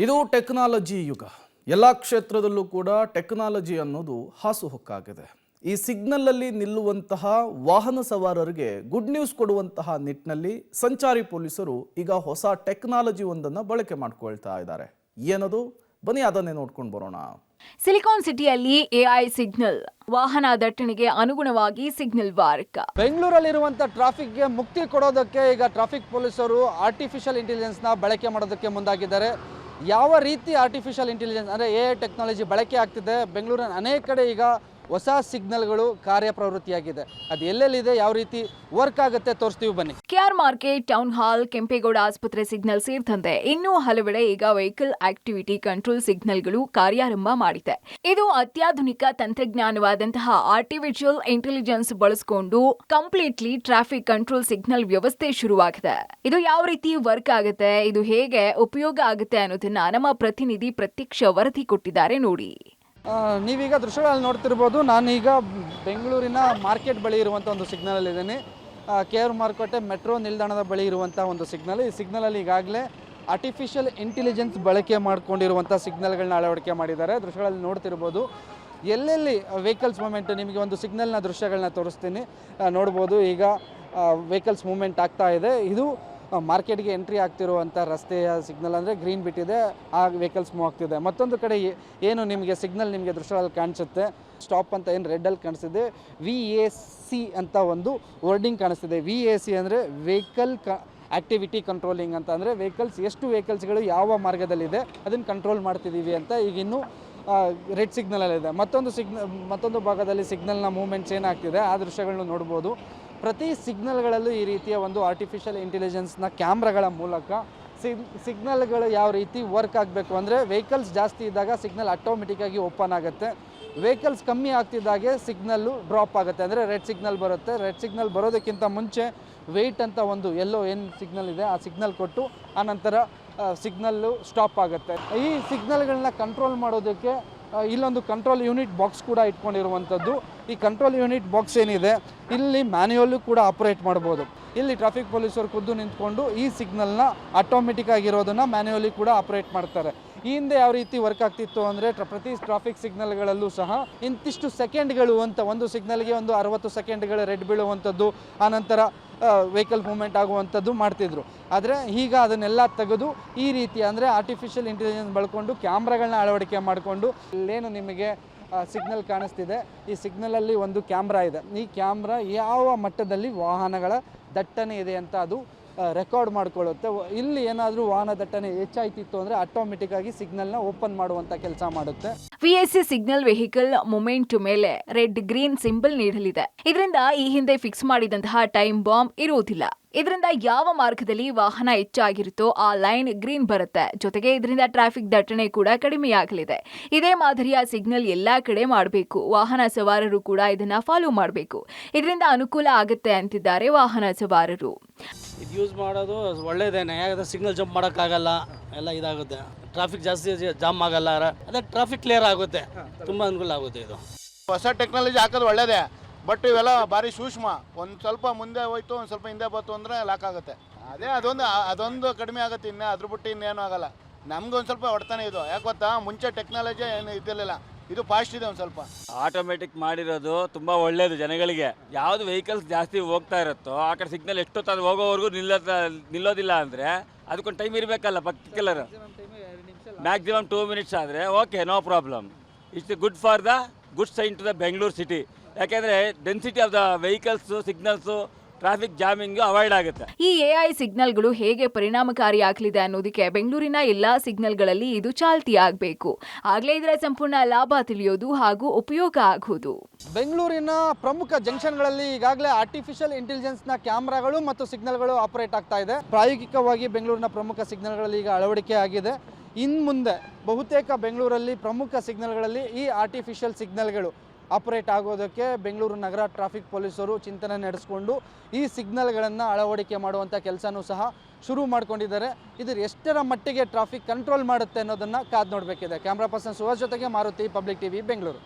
ಇದು ಟೆಕ್ನಾಲಜಿ ಯುಗ. ಎಲ್ಲ ಕ್ಷೇತ್ರದಲ್ಲೂ ಕೂಡ ಟೆಕ್ನಾಲಜಿ ಅನ್ನೋದು ಹಾಸುಹೊಕ್ಕಾಗಿದೆ. ಈ ಸಿಗ್ನಲ್ ಅಲ್ಲಿ ನಿಲ್ಲುವಂತಹ ವಾಹನ ಸವಾರರಿಗೆ ಗುಡ್ ನ್ಯೂಸ್ ಕೊಡುವಂತಹ ನಿಟ್ಟಿನಲ್ಲಿ ಸಂಚಾರಿ ಪೊಲೀಸರು ಈಗ ಹೊಸ ಟೆಕ್ನಾಲಜಿ ಒಂದನ್ನು ಬಳಕೆ ಮಾಡಿಕೊಳ್ತಾ ಇದ್ದಾರೆ. ಏನದು? ಬನ್ನಿ ಅದನ್ನೇ ನೋಡ್ಕೊಂಡು ಬರೋಣ. ಸಿಲಿಕಾನ್ ಸಿಟಿಯಲ್ಲಿ ಎಐ ಸಿಗ್ನಲ್ ವಾಹನ ದಟ್ಟಣೆಗೆ ಅನುಗುಣವಾಗಿ ಸಿಗ್ನಲ್ ವರ್ಕ್. ಬೆಂಗಳೂರಲ್ಲಿರುವಂಥ ಟ್ರಾಫಿಕ್ಗೆ ಮುಕ್ತಿ ಕೊಡೋದಕ್ಕೆ ಈಗ ಟ್ರಾಫಿಕ್ ಪೊಲೀಸರು ಆರ್ಟಿಫಿಷಿಯಲ್ ಇಂಟೆಲಿಜೆನ್ಸ್ನ ಬಳಕೆ ಮಾಡೋದಕ್ಕೆ ಮುಂದಾಗಿದ್ದಾರೆ. ಯಾವ ರೀತಿ ಆರ್ಟಿಫಿಷಿಯಲ್ ಇಂಟೆಲಿಜೆನ್ಸ್ ಅಂದರೆ ಎಐ ಟೆಕ್ನಾಲಜಿ ಬಳಕೆ ಆಗ್ತಿದೆ, ಬೆಂಗಳೂರಿನ ಅನೇಕ ಕಡೆ ಈಗ ಹೊಸ ಸಿಗ್ನಲ್ಗಳು ಕಾರ್ಯಪ್ರವೃತ್ತಿಯಾಗಿದೆ. ಅದು ಎಲ್ಲೆಲ್ಲಿದೆ, ಯಾವ ರೀತಿ ವರ್ಕ್ ಆಗುತ್ತೆ ತೋರಿಸ್ತೀವಿ ಬನ್ನಿ. KR market, town hall, Kempegowda ಆಸ್ಪತ್ರೆ ಸಿಗ್ನಲ್ ಸೇರಿದಂತೆ ಇನ್ನೂ ಹಲವೆಡೆ ಈಗ ವೆಹಿಕಲ್ ಆಕ್ಟಿವಿಟಿ ಕಂಟ್ರೋಲ್ ಸಿಗ್ನಲ್ಗಳು ಕಾರ್ಯಾರಂಭ ಮಾಡಿದೆ. ಇದು ಅತ್ಯಾಧುನಿಕ ತಂತ್ರಜ್ಞಾನವಾದಂತಹ ಆರ್ಟಿಫಿಷಿಯಲ್ ಇಂಟೆಲಿಜೆನ್ಸ್ ಬಳಸಿಕೊಂಡು ಕಂಪ್ಲೀಟ್ಲಿ ಟ್ರಾಫಿಕ್ ಕಂಟ್ರೋಲ್ ಸಿಗ್ನಲ್ ವ್ಯವಸ್ಥೆ ಶುರುವಾಗಿದೆ. ಇದು ಯಾವ ರೀತಿ ವರ್ಕ್ ಆಗುತ್ತೆ, ಇದು ಹೇಗೆ ಉಪಯೋಗ ಆಗುತ್ತೆ ಅನ್ನೋದನ್ನ ನಮ್ಮ ಪ್ರತಿನಿಧಿ ಪ್ರತ್ಯಕ್ಷ ವರದಿ ಕೊಟ್ಟಿದ್ದಾರೆ ನೋಡಿ. ನೀವೀಗ ದೃಶ್ಯಗಳಲ್ಲಿ ನೋಡ್ತಿರ್ಬೋದು. ನಾನೀಗ ಬೆಂಗಳೂರಿನ ಮಾರ್ಕೆಟ್ ಬಳಿ ಇರುವಂಥ ಒಂದು ಸಿಗ್ನಲಲ್ಲಿ ಇದ್ದೀನಿ. ಕೆಆರ್ ಮಾರುಕಟ್ಟೆ ಮೆಟ್ರೋ ನಿಲ್ದಾಣದ ಬಳಿ ಇರುವಂಥ ಒಂದು ಸಿಗ್ನಲ್. ಈ ಸಿಗ್ನಲಲ್ಲಿ ಈಗಾಗಲೇ ಆರ್ಟಿಫಿಷಿಯಲ್ ಇಂಟೆಲಿಜೆನ್ಸ್ ಬಳಕೆ ಮಾಡ್ಕೊಂಡಿರುವಂಥ ಸಿಗ್ನಲ್ಗಳನ್ನ ಅಳವಡಿಕೆ ಮಾಡಿದ್ದಾರೆ. ದೃಶ್ಯಗಳಲ್ಲಿ ನೋಡ್ತಿರ್ಬೋದು. ಎಲ್ಲೆಲ್ಲಿ ವೆಹಿಕಲ್ಸ್ ಮೂಮೆಂಟ್, ನಿಮಗೆ ಒಂದು ಸಿಗ್ನಲ್ನ ದೃಶ್ಯಗಳನ್ನ ತೋರಿಸ್ತೀನಿ. ನೋಡ್ಬೋದು, ಈಗ ವೆಹಿಕಲ್ಸ್ ಮೂಮೆಂಟ್ ಆಗ್ತಾ ಇದೆ. ಇದು ಮಾರ್ಕೆಟ್ಗೆ ಎಂಟ್ರಿ ಆಗ್ತಿರುವಂಥ ರಸ್ತೆಯ ಸಿಗ್ನಲ್, ಅಂದರೆ ಗ್ರೀನ್ ಬಿಟ್ಟಿದೆ, ಆ ವೆಹಿಕಲ್ಸ್ ಮೂವ್ ಆಗ್ತಿದೆ. ಮತ್ತೊಂದು ಕಡೆ ಏನು ನಿಮಗೆ ಸಿಗ್ನಲ್ ನಿಮಗೆ ದೃಶ್ಯದಲ್ಲಿ ಕಾಣಿಸುತ್ತೆ, ಸ್ಟಾಪ್ ಅಂತ ಏನು ರೆಡ್ಡಲ್ಲಿ ಕಾಣಿಸ್ತಿದೆ, VAC ಅಂತ ಒಂದು ವರ್ಡಿಂಗ್ ಕಾಣಿಸ್ತಿದೆ. VAC ಅಂದರೆ ವೆಹಿಕಲ್ ಆಕ್ಟಿವಿಟಿ ಕಂಟ್ರೋಲಿಂಗ್ ಅಂತ. ಅಂದರೆ ಎಷ್ಟು ವೆಹಿಕಲ್ಸ್ಗಳು ಯಾವ ಮಾರ್ಗದಲ್ಲಿದೆ ಅದನ್ನು ಕಂಟ್ರೋಲ್ ಮಾಡ್ತಿದ್ದೀವಿ ಅಂತ. ಈಗ ಇನ್ನೂ ರೆಡ್ ಸಿಗ್ನಲಲ್ಲಿದೆ. ಮತ್ತೊಂದು ಭಾಗದಲ್ಲಿ ಸಿಗ್ನಲ್ನ ಮೂವ್ಮೆಂಟ್ಸ್ ಏನಾಗ್ತಿದೆ ಆ ದೃಶ್ಯಗಳನ್ನ ನೋಡ್ಬೋದು. ಪ್ರತಿ ಸಿಗ್ನಲ್ಗಳಲ್ಲೂ ಈ ರೀತಿಯ ಒಂದು ಆರ್ಟಿಫಿಷಿಯಲ್ ಇಂಟೆಲಿಜೆನ್ಸ್ನ ಕ್ಯಾಮ್ರಾಗಳ ಮೂಲಕ ಸಿಗ್ನಲ್ಗಳು ಯಾವ ರೀತಿ ವರ್ಕ್ ಆಗಬೇಕು ಅಂದರೆ, ವೆಹಿಕಲ್ಸ್ ಜಾಸ್ತಿ ಇದ್ದಾಗ ಸಿಗ್ನಲ್ ಆಟೋಮೆಟಿಕ್ಕಾಗಿ ಓಪನ್ ಆಗುತ್ತೆ. ವೆಹಿಕಲ್ಸ್ ಕಮ್ಮಿ ಆಗ್ತಿದ್ದಾಗೆ ಸಿಗ್ನಲ್ಲು ಡ್ರಾಪ್ ಆಗುತ್ತೆ, ಅಂದರೆ ರೆಡ್ ಸಿಗ್ನಲ್ ಬರುತ್ತೆ. ರೆಡ್ ಸಿಗ್ನಲ್ ಬರೋದಕ್ಕಿಂತ ಮುಂಚೆ ವೆಯ್ಟ್ ಅಂತ ಒಂದು ಎಲ್ಲೋ ಏನು ಸಿಗ್ನಲ್ ಇದೆ ಆ ಸಿಗ್ನಲ್ ಕೊಟ್ಟು ಆನಂತರ ಸಿಗ್ನಲ್ಲು ಸ್ಟಾಪ್ ಆಗುತ್ತೆ. ಈ ಸಿಗ್ನಲ್ಗಳನ್ನ ಕಂಟ್ರೋಲ್ ಮಾಡೋದಕ್ಕೆ ಇಲ್ಲೊಂದು ಕಂಟ್ರೋಲ್ ಯೂನಿಟ್ ಬಾಕ್ಸ್ ಕೂಡ ಇಟ್ಕೊಂಡಿರುವಂಥದ್ದು. ಈ ಕಂಟ್ರೋಲ್ ಯೂನಿಟ್ ಬಾಕ್ಸ್ ಏನಿದೆ ಇಲ್ಲಿ ಮ್ಯಾನ್ಯುಯಲ್ಲು ಕೂಡ ಆಪರೇಟ್ ಮಾಡ್ಬೋದು. ಇಲ್ಲಿ ಟ್ರಾಫಿಕ್ ಪೊಲೀಸರು ಖುದ್ದು ನಿಂತ್ಕೊಂಡು ಈ ಸಿಗ್ನಲ್ನ ಆಟೋಮೆಟಿಕ್ ಆಗಿರೋದನ್ನು ಮ್ಯಾನ್ಯುಯಲಿ ಕೂಡ ಆಪರೇಟ್ ಮಾಡ್ತಾರೆ. ಈ ಹಿಂದೆ ಯಾವ ರೀತಿ ವರ್ಕ್ ಆಗ್ತಿತ್ತು ಅಂದರೆ, ಪ್ರತಿ ಟ್ರಾಫಿಕ್ ಸಿಗ್ನಲ್ಗಳಲ್ಲೂ ಸಹ ಇಂತಿಷ್ಟು ಸೆಕೆಂಡ್ಗಳು ಅಂತ, ಒಂದು ಸಿಗ್ನಲ್ಗೆ ಒಂದು 60 ಸೆಕೆಂಡ್ಗಳು ರೆಡ್ ಬೀಳುವಂಥದ್ದು, ಆನಂತರ ವೆಹಿಕಲ್ ಮೂವ್ಮೆಂಟ್ ಆಗುವಂಥದ್ದು ಮಾಡ್ತಿದ್ರು. ಆದರೆ ಈಗ ಅದನ್ನೆಲ್ಲ ತೆಗೆದು ಈ ರೀತಿ ಅಂದರೆ ಆರ್ಟಿಫಿಷಿಯಲ್ ಇಂಟೆಲಿಜೆನ್ಸ್ ಬಳಕೊಂಡು ಕ್ಯಾಮ್ರಾಗಳನ್ನ ಅಳವಡಿಕೆ ಮಾಡಿಕೊಂಡು, ಇಲ್ಲೇನು ನಿಮಗೆ ಸಿಗ್ನಲ್ ಕಾಣಿಸ್ತಿದೆ, ಈ ಸಿಗ್ನಲಲ್ಲಿ ಒಂದು ಕ್ಯಾಮ್ರಾ ಇದೆ. ಈ ಕ್ಯಾಮ್ರಾ ಯಾವ ಮಟ್ಟದಲ್ಲಿ ವಾಹನಗಳ ದಟ್ಟಣೆ ಇದೆ ಅಂತ ಅದು ರೆಕಾರ್ಡ್ ಮಾಡ್ಕೊಳ್ಳುತ್ತೆ. ಇಲ್ಲಿ ಏನಾದರೂ ವಾಹನ ದಟ್ಟಣೆ ಹೆಚ್ಚಾಯ್ತಿತ್ತು ಅಂದರೆ ಆಟೋಮೆಟಿಕ್ ಆಗಿ ಸಿಗ್ನಲ್ನ ಓಪನ್ ಮಾಡುವಂಥ ಕೆಲಸ ಮಾಡುತ್ತೆ. VAC ಸಿಗ್ನಲ್ ವೆಹಿಕಲ್ ಮೂಮೆಂಟ್ ಮೇಲೆ ರೆಡ್ ಗ್ರೀನ್ ಸಿಂಬಲ್ ನೀಡಲಿದೆ. ಇದರಿಂದ ಈ ಹಿಂದೆ ಫಿಕ್ಸ್ ಮಾಡಿದಂತಹ ಟೈಮ್ ಬಾಂಬ್ ಇರುವುದಿಲ್ಲ. ಇದರಿಂದ ಯಾವ ಮಾರ್ಗದಲ್ಲಿ ವಾಹನ ಹೆಚ್ಚಾಗಿರುತ್ತೋ ಆ ಲೈನ್ ಗ್ರೀನ್ ಬರುತ್ತೆ. ಜೊತೆಗೆ ಇದರಿಂದ ಟ್ರಾಫಿಕ್ ದಟ್ಟಣೆ ಕೂಡ ಕಡಿಮೆಯಾಗಲಿದೆ. ಇದೇ ಮಾದರಿಯ ಸಿಗ್ನಲ್ ಎಲ್ಲಾ ಕಡೆ ಮಾಡಬೇಕು. ವಾಹನ ಸವಾರರು ಕೂಡ ಇದನ್ನ ಫಾಲೋ ಮಾಡಬೇಕು. ಇದರಿಂದ ಅನುಕೂಲ ಆಗುತ್ತೆ ಅಂತಿದ್ದಾರೆ ವಾಹನ ಸವಾರರು. ಇದು ಯೂಸ್ ಮಾಡೋದು ಒಳ್ಳೇದೇನೆ, ಯಾಕಂದರೆ ಸಿಗ್ನಲ್ ಜಂಪ್ ಮಾಡೋಕ್ಕಾಗಲ್ಲ, ಎಲ್ಲ ಇದಾಗುತ್ತೆ. ಟ್ರಾಫಿಕ್ ಜಾಸ್ತಿ ಜಾಮ್ ಆಗಲ್ಲ, ಅದೇ ಟ್ರಾಫಿಕ್ ಕ್ಲಿಯರ್ ಆಗುತ್ತೆ, ತುಂಬ ಅನುಕೂಲ ಆಗುತ್ತೆ. ಇದು ಹೊಸ ಟೆಕ್ನಾಲಜಿ ಹಾಕೋದು ಒಳ್ಳೇದೇ, ಬಟ್ ಇವೆಲ್ಲ ಭಾರಿ ಸೂಕ್ಷ್ಮ. ಒಂದು ಸ್ವಲ್ಪ ಮುಂದೆ ಹೋಯ್ತು, ಒಂದು ಸ್ವಲ್ಪ ಹಿಂದೆ ಬಂತು ಅಂದರೆ ಲಾಕ್ ಆಗುತ್ತೆ. ಅದೊಂದು ಕಡಿಮೆ ಆಗುತ್ತೆ, ಇನ್ನು ಅದ್ರ ಬಿಟ್ಟು ಇನ್ನೇನು ಆಗಲ್ಲ. ನಮ್ಗೊಂದು ಸ್ವಲ್ಪ ಹೊಡ್ತಾನೆ ಇದು, ಯಾಕೆ ಗೊತ್ತಾ, ಮುಂಚೆ ಟೆಕ್ನಾಲಜಿ ಏನು ಇದ್ದಿರಲಿಲ್ಲ, ಇದು ಫಾಸ್ಟ್ ಇದೆ. ಒಂದು ಸ್ವಲ್ಪ ಆಟೋಮೆಟಿಕ್ ಮಾಡಿರೋದು ತುಂಬ ಒಳ್ಳೆಯದು ಜನಗಳಿಗೆ. ಯಾವುದು ವೆಹಿಕಲ್ಸ್ ಜಾಸ್ತಿ ಹೋಗ್ತಾ ಇರುತ್ತೋ ಆ ಕಡೆ ಸಿಗ್ನಲ್ ಎಷ್ಟೊತ್ತಾದ್ರು ಹೋಗೋವರೆಗೂ ನಿಲ್ಲೋದಿಲ್ಲ ಅಂದರೆ ಅದಕ್ಕೊಂದು ಟೈಮ್ ಇರಬೇಕಲ್ಲ. ಪರ್ಟಿಕ್ಯುಲರ್ ಮ್ಯಾಕ್ಸಿಮಮ್ 2 ಮಿನಿಟ್ಸ್ ಆದರೆ okay, no problem. It's good for the good sign to the Bengaluru city. ಯಾಕೆಂದರೆ density of the vehicles, signals, traffic jamming avoid ಆಗುತ್ತೆ. ಈ ಎಐ ಸಿಗ್ನಲ್ಗಳು ಹೇಗೆ ಪರಿಣಾಮಕಾರಿಯಾಗಲಿದೆ ಅನ್ನೋದಕ್ಕೆ ಬೆಂಗಳೂರಿನ ಎಲ್ಲಾ ಸಿಗ್ನಲ್ಗಳಲ್ಲಿ ಇದು ಚಾಲ್ತಿ ಆಗಬೇಕು. ಆಗಲೇ ಇದರ ಸಂಪೂರ್ಣ ಲಾಭ ತಿಳಿಯೋದು ಹಾಗೂ ಉಪಯೋಗ ಆಗುವುದು. ಬೆಂಗಳೂರಿನ ಪ್ರಮುಖ ಜಂಕ್ಷನ್ಗಳಲ್ಲಿ ಈಗಾಗಲೇ ಆರ್ಟಿಫಿಷಿಯಲ್ ಇಂಟೆಲಿಜೆನ್ಸ್ನ ಕ್ಯಾಮ್ರಾಗಳು ಮತ್ತು ಸಿಗ್ನಲ್ಗಳು ಆಪರೇಟ್ ಆಗ್ತಾ ಇದೆ. ಪ್ರಾಯೋಗಿಕವಾಗಿ ಬೆಂಗಳೂರಿನ ಪ್ರಮುಖ ಸಿಗ್ನಲ್ಗಳಲ್ಲಿ ಈಗ ಅಳವಡಿಕೆ ಆಗಿದೆ. ಇನ್ನು ಮುಂದೆ ಬಹುತೇಕ ಬೆಂಗಳೂರಲ್ಲಿ ಪ್ರಮುಖ ಸಿಗ್ನಲ್ಗಳಲ್ಲಿ ಈ ಆರ್ಟಿಫಿಷಿಯಲ್ ಸಿಗ್ನಲ್ಗಳು ಆಪರೇಟ್ ಆಗೋದಕ್ಕೆ ಬೆಂಗಳೂರು ನಗರ ಟ್ರಾಫಿಕ್ ಪೊಲೀಸರು ಚಿಂತನೆ ನಡೆಸಿಕೊಂಡು ಈ ಸಿಗ್ನಲ್ಗಳನ್ನು ಅಳವಡಿಕೆ ಮಾಡುವಂಥ ಕೆಲಸನೂ ಸಹ ಶುರು ಮಾಡ್ಕೊಂಡಿದ್ದಾರೆ. ಇದು ಎಷ್ಟರ ಮಟ್ಟಿಗೆ ಟ್ರಾಫಿಕ್ ಕಂಟ್ರೋಲ್ ಮಾಡುತ್ತೆ ಅನ್ನೋದನ್ನು ಕಾದು ನೋಡಬೇಕಿದೆ. ಕ್ಯಾಮ್ರಾ ಪರ್ಸನ್ ಸುಹಾಸ್ ಜೊತೆಗೆ ಮಾರುತಿ, ಪಬ್ಲಿಕ್ ಟಿವಿ, ಬೆಂಗಳೂರು.